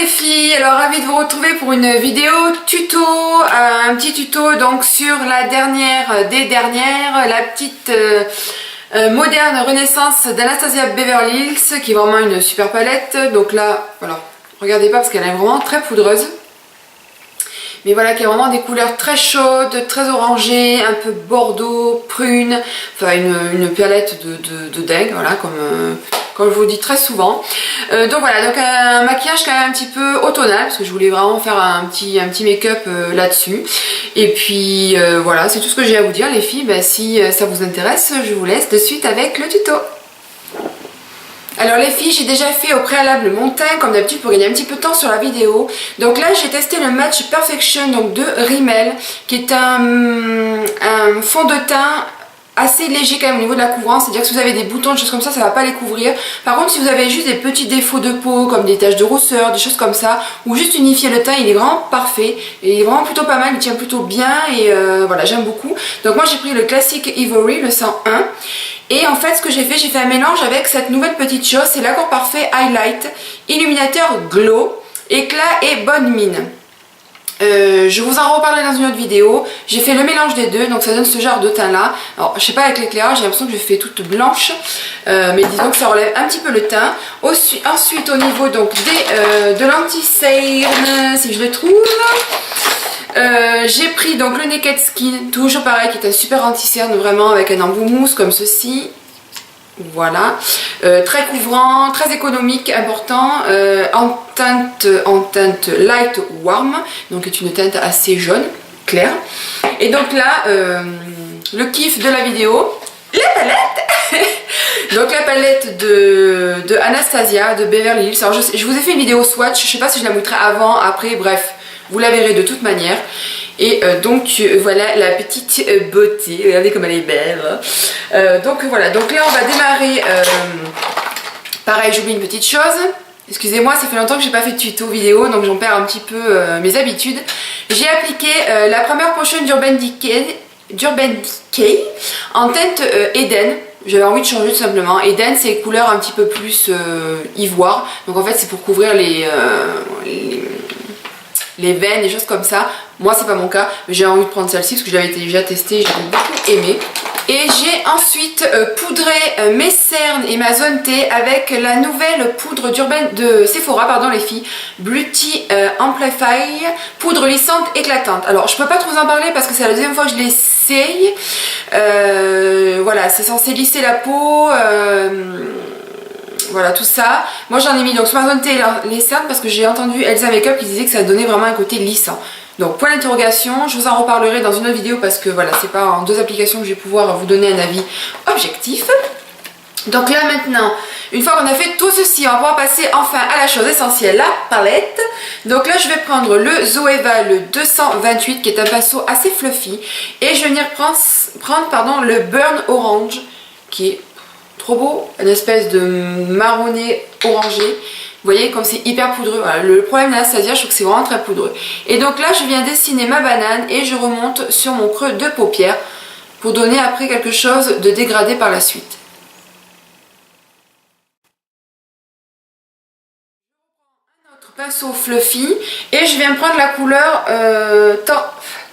les filles, alors ravie de vous retrouver pour une vidéo tuto, un petit tuto donc sur la dernière des dernières, la petite moderne renaissance d'Anastasia Beverly Hills qui est vraiment une super palette. Donc là, voilà, regardez pas parce qu'elle est vraiment très poudreuse. Mais voilà, qui a vraiment des couleurs très chaudes, très orangées, un peu bordeaux, prune, enfin une palette de dingue, voilà, comme je vous dis très souvent. Donc voilà, donc un maquillage quand même un petit peu automnal, parce que je voulais vraiment faire un petit make-up là-dessus. Et puis voilà, c'est tout ce que j'ai à vous dire les filles. Ben, si ça vous intéresse, je vous laisse de suite avec le tuto. Alors les filles, j'ai déjà fait au préalable mon teint comme d'habitude pour gagner un petit peu de temps sur la vidéo. Donc là j'ai testé le Match Perfection donc de Rimmel qui est un fond de teint assez léger quand même au niveau de la couvrance, c'est à dire que si vous avez des boutons, des choses comme ça va pas les couvrir. Par contre si vous avez juste des petits défauts de peau comme des taches de rousseur, des choses comme ça, ou juste unifier le teint, il est vraiment parfait et il est vraiment plutôt pas mal, il tient plutôt bien et voilà, j'aime beaucoup. Donc moi j'ai pris le classique Ivory, le 101. Et en fait ce que j'ai fait un mélange avec cette nouvelle petite chose, c'est l'accord parfait Highlight, illuminateur glow, éclat et bonne mine. Je vous en reparlerai dans une autre vidéo. J'ai fait le mélange des deux, donc ça donne ce genre de teint là. Alors je sais pas avec l'éclairage, j'ai l'impression que je fais toute blanche, mais disons que ça relève un petit peu le teint. Ensuite au niveau donc de l'anti-cerne, si je le trouve, j'ai pris donc le Naked Skin, toujours pareil, qui est un super anti-cerne vraiment avec un embout mousse comme ceci. Voilà, très couvrant, très économique, important, en teinte light warm, donc est une teinte assez jaune, claire. Et donc là, le kiff de la vidéo, la palette. Donc la palette de Anastasia, de Beverly Hills. Alors je vous ai fait une vidéo swatch, je sais pas si je la montrerai avant, après, bref, vous la verrez de toute manière. Et donc voilà la petite beauté, regardez comme elle est belle. Donc voilà, donc là on va démarrer, pareil j'oublie une petite chose, excusez-moi ça fait longtemps que j'ai pas fait de tuto vidéo donc j'en perds un petit peu mes habitudes. J'ai appliqué la première potion d'Urban Decay en teinte Eden. J'avais envie de changer tout simplement. Eden c'est les couleurs un petit peu plus ivoire, donc en fait c'est pour couvrir les veines, des choses comme ça. Moi c'est pas mon cas, mais j'ai envie de prendre celle-ci parce que je l'avais déjà testée, j'ai beaucoup aimé. Et j'ai ensuite poudré mes cernes et ma zone T avec la nouvelle poudre de Sephora, pardon les filles, Beauty Amplify, poudre lissante éclatante. Alors je peux pas trop vous en parler parce que c'est la deuxième fois que je l'essaye. Voilà, c'est censé lisser la peau. Voilà tout ça. Moi j'en ai mis donc sur ma zone T les cernes parce que j'ai entendu Elsa Makeup qui disait que ça donnait vraiment un côté lissant. Donc point d'interrogation, je vous en reparlerai dans une autre vidéo parce que voilà, c'est pas en deux applications que je vais pouvoir vous donner un avis objectif. Donc là maintenant, une fois qu'on a fait tout ceci, on va pouvoir passer enfin à la chose essentielle, la palette. Donc là je vais prendre le Zoeva, le 228 qui est un pinceau assez fluffy. Et je vais venir prendre le Burn Orange qui est trop beau, une espèce de marronné orangé. Vous voyez comme c'est hyper poudreux. Voilà. Le problème d'Anastasia, je trouve que c'est vraiment très poudreux. Et donc là, je viens dessiner ma banane et je remonte sur mon creux de paupière pour donner après quelque chose de dégradé par la suite. Un autre pinceau fluffy et je viens prendre la couleur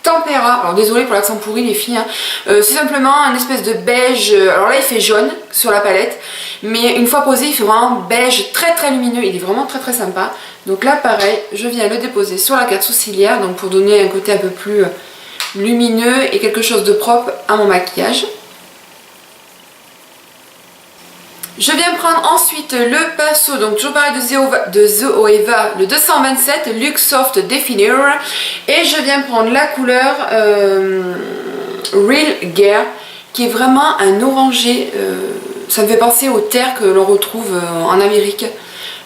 Tempera. Alors désolé pour l'accent pourri les filles, hein. C'est simplement un espèce de beige. Alors là il fait jaune sur la palette, mais une fois posé il fait vraiment beige très lumineux, il est vraiment très sympa. Donc là pareil, je viens le déposer sur la carte sourcilière donc pour donner un côté un peu plus lumineux et quelque chose de propre à mon maquillage. Je viens prendre ensuite le pinceau, donc toujours pareil de Zoeva, le 227 Luxe Soft Definer. Et je viens prendre la couleur Real Gear, qui est vraiment un orangé. Ça me fait penser aux terres que l'on retrouve en Amérique.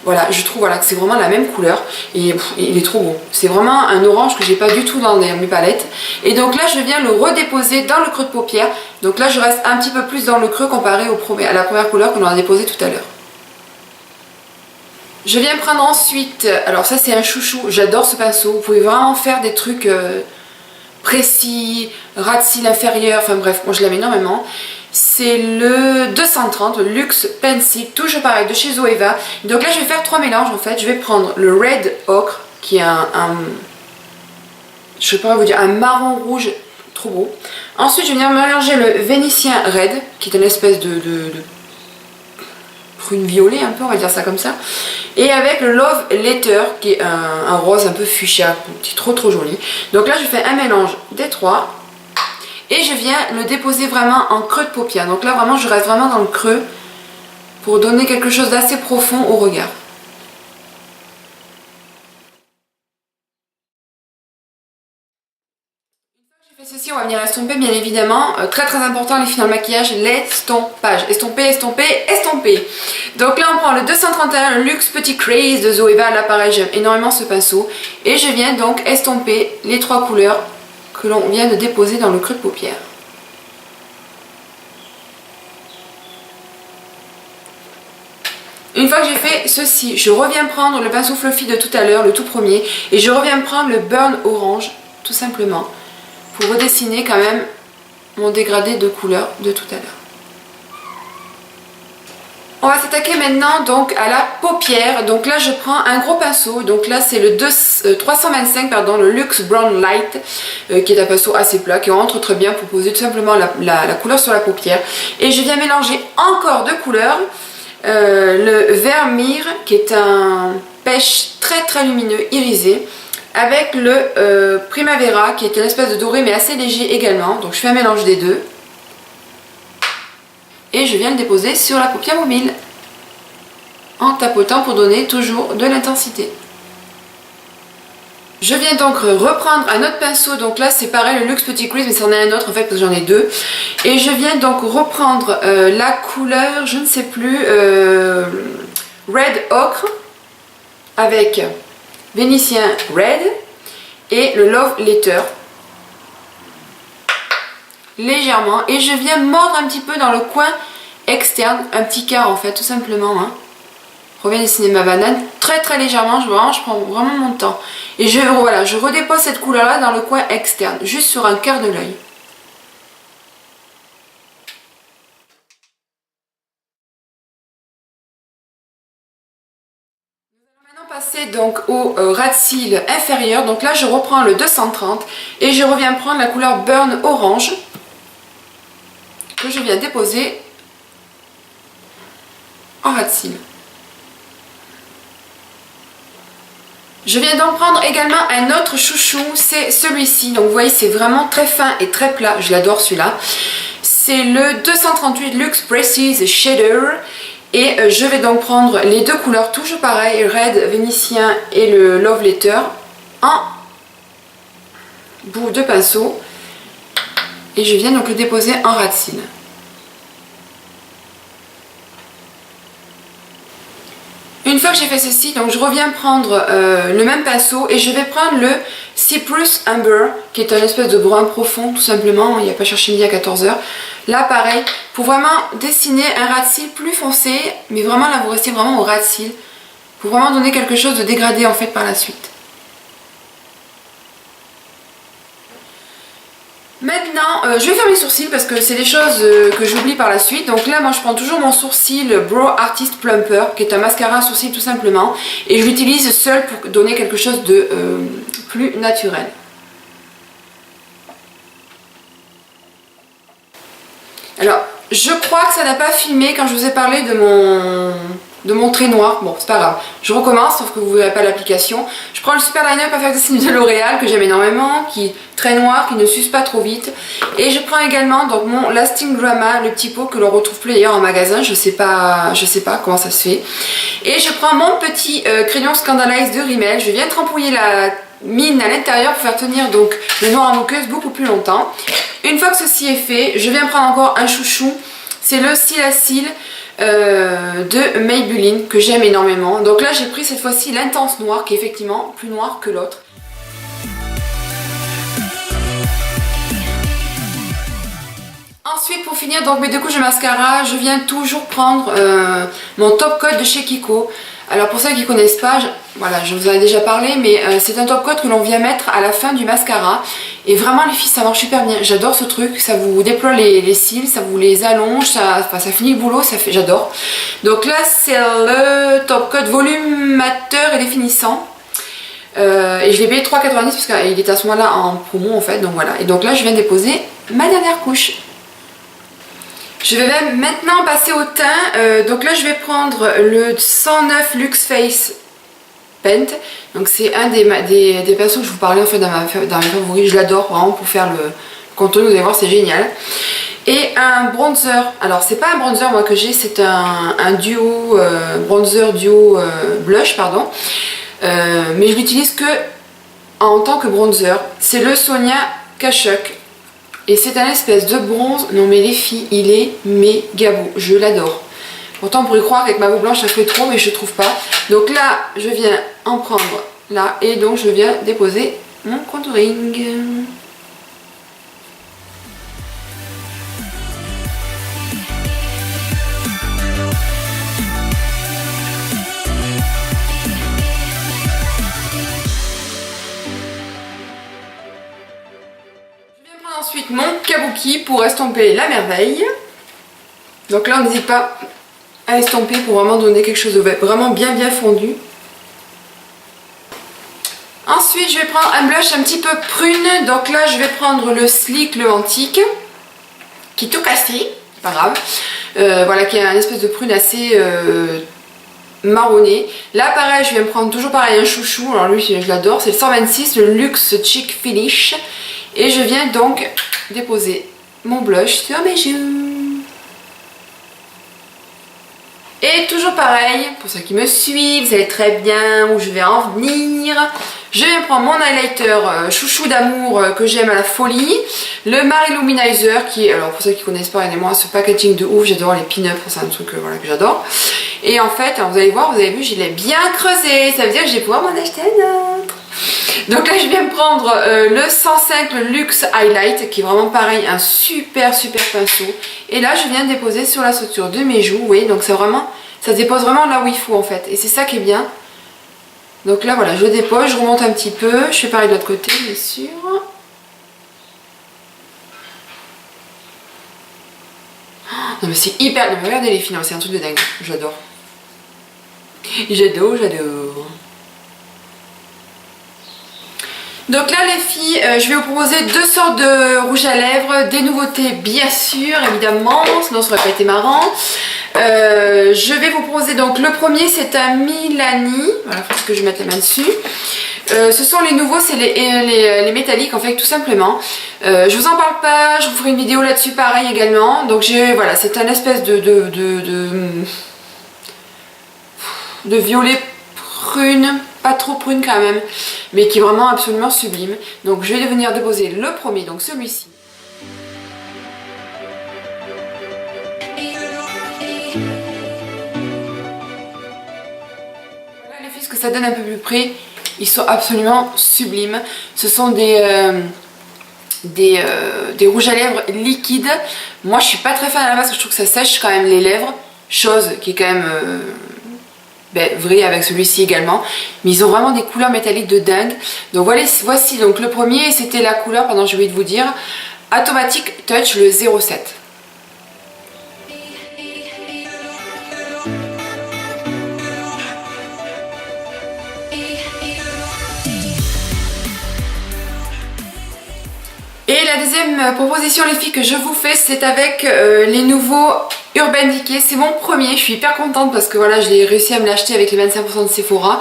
Voilà, je trouve voilà, que c'est vraiment la même couleur et il est trop beau. C'est vraiment un orange que j'ai pas du tout dans mes palettes. Et donc là je viens le redéposer dans le creux de paupière. Donc là je reste un petit peu plus dans le creux comparé à la première couleur qu'on a déposée tout à l'heure. Je viens prendre ensuite, alors ça c'est un chouchou, j'adore ce pinceau. Vous pouvez vraiment faire des trucs précis, ras de cils inférieur, enfin bref, moi je l'aime énormément. c'est le 230, le Luxe Pencil, toujours pareil, de chez Zoeva. Donc là je vais faire 3 mélanges en fait. Je vais prendre le Red Ochre, qui est je sais pas vous dire, un marron rouge trop beau. Ensuite je vais venir mélanger le Vénitien Red, qui est une espèce de prune violet un peu, on va dire ça comme ça. Et avec le Love Letter, qui est un rose un peu fuchsia, qui est trop joli. Donc là je fais un mélange des trois. Et je viens le déposer vraiment en creux de paupière. Donc là vraiment je reste vraiment dans le creux pour donner quelque chose d'assez profond au regard. Une fois que j'ai fait ceci, on va venir estomper bien évidemment. Très important les filles dans le maquillage, l'estompage. Estomper, estomper, estomper. Donc là on prend le 231, le Luxe Petit Craze de Zoeva. Là pareil j'aime énormément ce pinceau. Et je viens donc estomper les trois couleurs que l'on vient de déposer dans le creux de paupière. Une fois que j'ai fait ceci, je reviens prendre le pinceau fluffy de tout à l'heure, le tout premier, et je reviens prendre le Burn Orange, tout simplement, pour redessiner quand même mon dégradé de couleur de tout à l'heure. On va s'attaquer maintenant donc à la paupière. Donc là je prends un gros pinceau, donc là c'est le 325 pardon, le Luxe Brown Light, qui est un pinceau assez plat, qui rentre très bien pour poser tout simplement la couleur sur la paupière. Et je viens mélanger encore deux couleurs, le Vermeer, qui est un pêche très lumineux, irisé, avec le Primavera, qui est une espèce de doré mais assez léger également. Donc je fais un mélange des deux. Et je viens le déposer sur la paupière mobile en tapotant pour donner toujours de l'intensité. Je viens donc reprendre un autre pinceau, donc là c'est pareil le Luxe Petit Crease mais c'en est un autre en fait parce que j'en ai deux. Et je viens donc reprendre la couleur, je ne sais plus, Red Ochre avec Vénitien Red et le Love Letter. Légèrement, et je viens mordre un petit peu dans le coin externe, un petit quart en fait tout simplement, hein. Je reviens dessiner ma banane très légèrement, je prends vraiment mon temps et voilà, je redépose cette couleur là dans le coin externe, juste sur un quart de l'œil. Nous allons maintenant passer donc au ras de cils inférieur. Donc là je reprends le 230 et je reviens prendre la couleur Burn Orange que je viens déposer en ras de cils. Je viens donc prendre également un autre chouchou, c'est celui-ci. Donc vous voyez c'est vraiment très fin et très plat, je l'adore celui-là. C'est le 238 Luxe Precise Shader. Et je vais donc prendre les deux couleurs, toujours pareil, Red Vénitien et le Love Letter, en bout de pinceau. Et je viens donc le déposer en ras de cils. Une fois que j'ai fait ceci, donc je reviens prendre le même pinceau et je vais prendre le Cyprus Amber, qui est un espèce de brun profond tout simplement, il n'y a pas cherché midi à 14 h. Là pareil, pour vraiment dessiner un ras de cils plus foncé, mais vraiment là vous restez vraiment au ras de cils, pour vraiment donner quelque chose de dégradé en fait par la suite. Maintenant, je vais faire mes sourcils parce que c'est des choses que j'oublie par la suite. Donc là, moi je prends toujours mon sourcil Brow Artist Plumper, qui est un mascara à sourcils tout simplement. Et je l'utilise seul pour donner quelque chose de plus naturel. Alors, je crois que ça n'a pas filmé quand je vous ai parlé de mon trait noir. Bon, c'est pas grave. Je recommence, sauf que vous ne verrez pas l'application. Je prends le Super Liner Perfect de L'Oréal, que j'aime énormément, qui est très noir, qui ne s'use pas trop vite. Et je prends également donc mon Lasting Drama, le petit pot que l'on retrouve plus d'ailleurs en magasin. Je sais pas comment ça se fait. Et je prends mon petit crayon Scandalize de Rimmel. Je viens trempouiller la mine à l'intérieur pour faire tenir donc le noir en moqueuse beaucoup plus longtemps. Une fois que ceci est fait, je viens prendre encore un chouchou. C'est le cil à cils de Maybelline que j'aime énormément. Donc là j'ai pris cette fois-ci l'intense noir qui est effectivement plus noir que l'autre. Ensuite pour finir donc mes deux couches de mascara, je viens toujours prendre mon top coat de chez Kiko Alors pour ceux qui ne connaissent pas, voilà, je vous en ai déjà parlé, mais c'est un top coat que l'on vient mettre à la fin du mascara. Et vraiment les filles, ça marche super bien. J'adore ce truc, ça vous déploie les cils, ça vous les allonge, ça finit le boulot, j'adore. Donc là c'est le top coat volumateur et définissant. Et je l'ai payé 3,90 parce qu'il était à ce moment-là en promo en fait, donc voilà. Et donc là je viens déposer ma dernière couche. Je vais maintenant passer au teint, donc là je vais prendre le 109 Luxe Face Paint. Donc c'est un des pinceaux que je vous parlais en fait dans mes favoris, je l'adore vraiment pour faire le contour, vous allez voir c'est génial. Et un bronzer, alors c'est pas un bronzer moi que j'ai, c'est un duo, bronzer duo blush pardon. Mais je l'utilise que en tant que bronzer, c'est le Sonia Kashuk. Et c'est un espèce de bronze, non mais les filles, il est méga beau, je l'adore. Pourtant on pourrait croire qu'avec ma peau blanche ça fait trop, mais je trouve pas. Donc là, je viens en prendre là, et donc je viens déposer mon contouring. Ensuite mon kabuki pour estomper la merveille. Donc là on n'hésite pas à estomper pour vraiment donner quelque chose de vraiment bien fondu. Ensuite je vais prendre un blush un petit peu prune. Donc là je vais prendre le Sleek, le antique, qui est tout cassé, c'est pas grave. Voilà, qui est un espèce de prune assez marronné. Là pareil je vais me prendre toujours pareil un chouchou, alors lui je l'adore, c'est le 126, le Luxe Cheek Finish. Et je viens donc déposer mon blush sur mes joues. Et toujours pareil, pour ceux qui me suivent, vous savez très bien où je vais en venir. Je vais prendre mon highlighter chouchou d'amour que j'aime à la folie. Le Marie Luminizer qui est, alors pour ceux qui connaissent pas, regardez-moi ce packaging de ouf, j'adore les pin-up, c'est un truc voilà, que j'adore. Et en fait, vous allez voir, vous avez vu, je l'ai bien creusé, ça veut dire que je vais pouvoir m'en acheter un autre. Donc là je viens me prendre le 105, le Luxe Highlight, qui est vraiment pareil, un super pinceau. Et là je viens déposer sur la structure de mes joues, vous voyez, donc c'est vraiment, ça se dépose vraiment là où il faut en fait. Et c'est ça qui est bien. Donc là voilà, je dépose, je remonte un petit peu, je fais pareil de l'autre côté bien sûr. Non mais c'est hyper, non, mais regardez les filles, c'est un truc de dingue, j'adore. J'adore. Donc là les filles, je vais vous proposer deux sortes de rouge à lèvres, des nouveautés bien sûr, évidemment, sinon ça aurait pas été marrant. Je vais vous proposer donc le premier, c'est un Milani, voilà, faut que je mette la main dessus. Ce sont les nouveaux, c'est les métalliques en fait tout simplement. Je vous en parle pas, je vous ferai une vidéo là-dessus pareil également. Donc voilà, c'est un espèce de violet prune, pas trop prune quand même, mais qui est vraiment absolument sublime. Donc je vais venir déposer le premier, donc celui-ci. Voilà les filles, ce que ça donne un peu plus près, ils sont absolument sublimes. Ce sont des rouges à lèvres liquides. Moi je suis pas très fan à la base, parce que je trouve que ça sèche quand même les lèvres, chose qui est quand même vrai avec celui-ci également, mais ils ont vraiment des couleurs métalliques de dingue. Donc voici donc le premier, c'était la couleur, pardon j'ai oublié de vous dire, Automatic Touch, le 07. Et la deuxième proposition les filles que je vous fais, c'est avec les nouveaux Urban Decay. C'est mon premier, je suis hyper contente parce que voilà, j'ai réussi à me l'acheter avec les 25% de Sephora.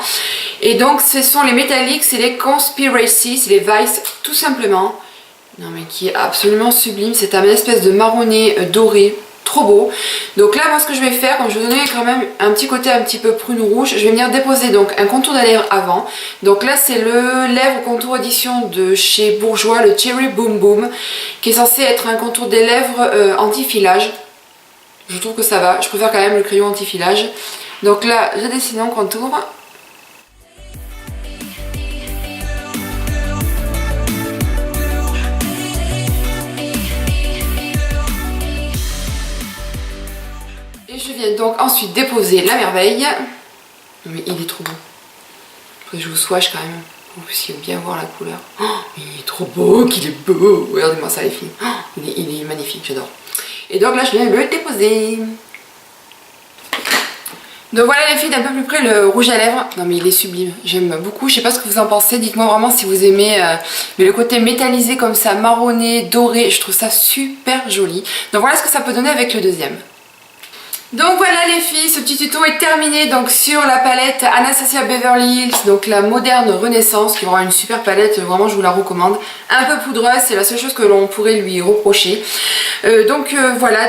Et donc ce sont les métalliques, c'est les Conspiracy, c'est les Vice tout simplement. Non mais qui est absolument sublime, c'est un espèce de marronné doré. Trop beau. Donc là moi ce que je vais faire, comme je vous donnais quand même un petit côté un petit peu prune rouge, je vais venir déposer donc un contour de lèvres avant. Donc là c'est le lèvres contour édition de chez Bourjois, le Cherry Boom Boom, qui est censé être un contour des lèvres anti-filage. Je trouve que ça va, je préfère quand même le crayon anti-filage. Donc là je dessine mon contour. Je viens donc ensuite déposer la merveille. Non mais il est trop beau. Faudrait que je vous swatch quand même, pour que vous puissiez bien voir la couleur. Oh, il est trop beau, qu'il est beau. Regardez-moi ça les filles. Oh, il est magnifique, j'adore. Et donc là je viens le déposer. Donc voilà les filles, d'un peu plus près le rouge à lèvres. Non mais il est sublime, j'aime beaucoup. Je sais pas ce que vous en pensez, dites-moi vraiment si vous aimez. Mais le côté métallisé comme ça, marronné, doré, je trouve ça super joli. Donc voilà ce que ça peut donner avec le deuxième. Donc voilà les filles, ce petit tuto est terminé donc sur la palette Anastasia Beverly Hills, donc la moderne renaissance, qui est vraiment une super palette, vraiment je vous la recommande. Un peu poudreuse, c'est la seule chose que l'on pourrait lui reprocher. Voilà,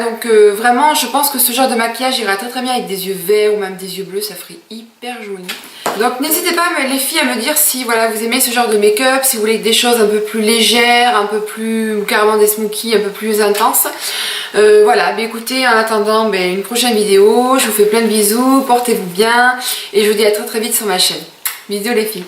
vraiment je pense que ce genre de maquillage ira très très bien avec des yeux verts ou même des yeux bleus, ça ferait hyper joli. Donc n'hésitez pas les filles à me dire si voilà, vous aimez ce genre de make-up, si vous voulez des choses un peu plus légères, un peu plus, ou carrément des smokies un peu plus intenses. Voilà, écoutez, en attendant une prochaine vidéo, je vous fais plein de bisous, portez-vous bien et je vous dis à très très vite sur ma chaîne. Bisous les filles.